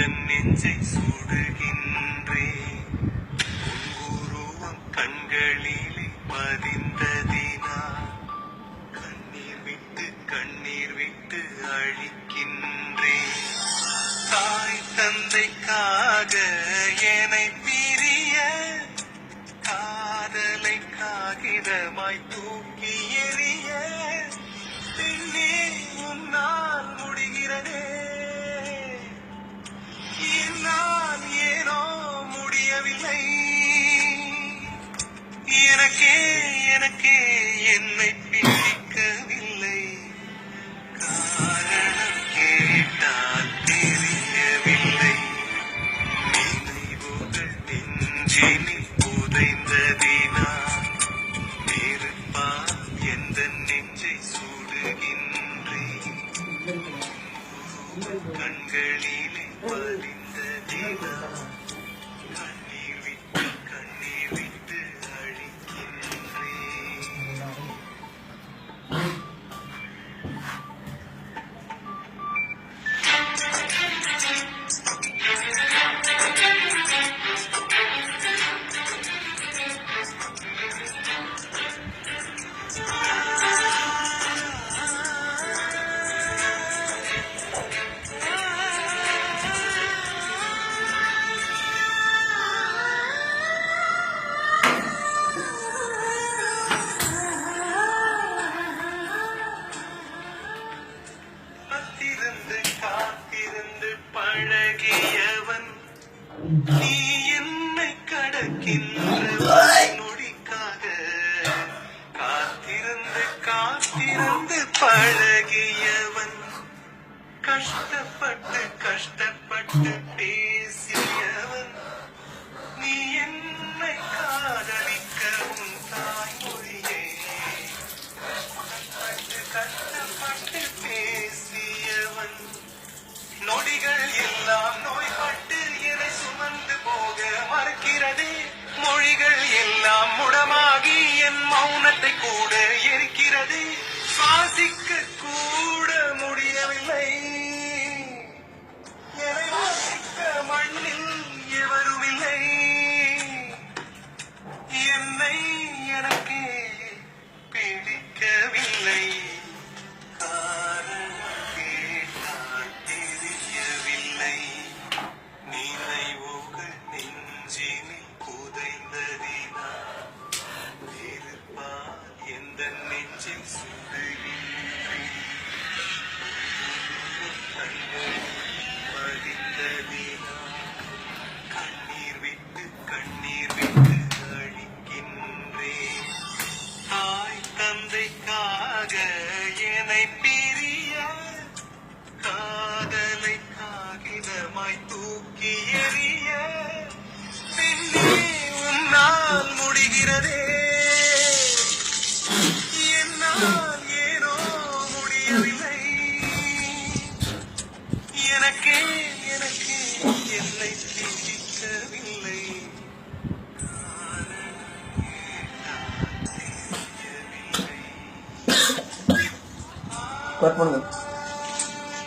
நெஞ்சை சுடுகின்றே உருவம் கண்களிலே பதிந்ததினா கண்ணீர் விட்டு அழிக்கின்றே தாய் தந்தைக்காக என்னை பிரிய காதலை காகிதமாய் தூக்கி எறிய பின்னே உன்னால் முடிகிறதே என்னால் ஏனோ முடியவில்லை எனக்கே என்னை பிடிக்கவில்லை காரணம் கேட்டால் தெரியவில்லை நினைவுகள் நெஞ்சினில் புதைந்ததினா நெருப்பால் எந்த நெஞ்சை சுடுகின்றேன் கண்களிலே பதிந்ததினா கண்ணீர் விட்டு அழிக்கின்றேன். காத்திருந்து பழகியவன் நீ என்னை கடக்கின்ற நொடிக்காக காத்திருந்து பழகியவன் கஷ்டப்பட்டு பேசியவன் நீ என்னை காதலிக்க உன் தாய்மொழியே கஷ்டப்பட்டு பேசியவன் நொடிகள் எல்லாம் நோய்பட்டு என்னை சுமந்து போக மறுக்கிறதே மொழிகள் எல்லாம் முடமாகி என் மௌனத்தை கூட எரிக்கிறதே சுவாசிக்க கூட முடியவில்லை என்னை வாசிக்க மண்ணில் எவரும் இல்லை என்னை எனக்கே பிடிக்கவில்லை காரணம் கேட்டால் தெரியவில்லை நினைவுகள் நெஞ்சினில் புதைந்ததினா நெருப்பால் எந்த நெஞ்சில் சுடுகின்றேன் பதிந்ததினா கண்ணீர் விட்டு அழிக்கின்றேன் தாய் தந்தைக்காக என்னை பிரிய காதலை காகிதமாய் தூக்கி எறிய பின்னே உன்னால் முடிகிறதே என்னால் ஏனோ முடியவில்லை எனக்கே என்னை பிடிக்கவில்லை கட் பண்ணுங்க.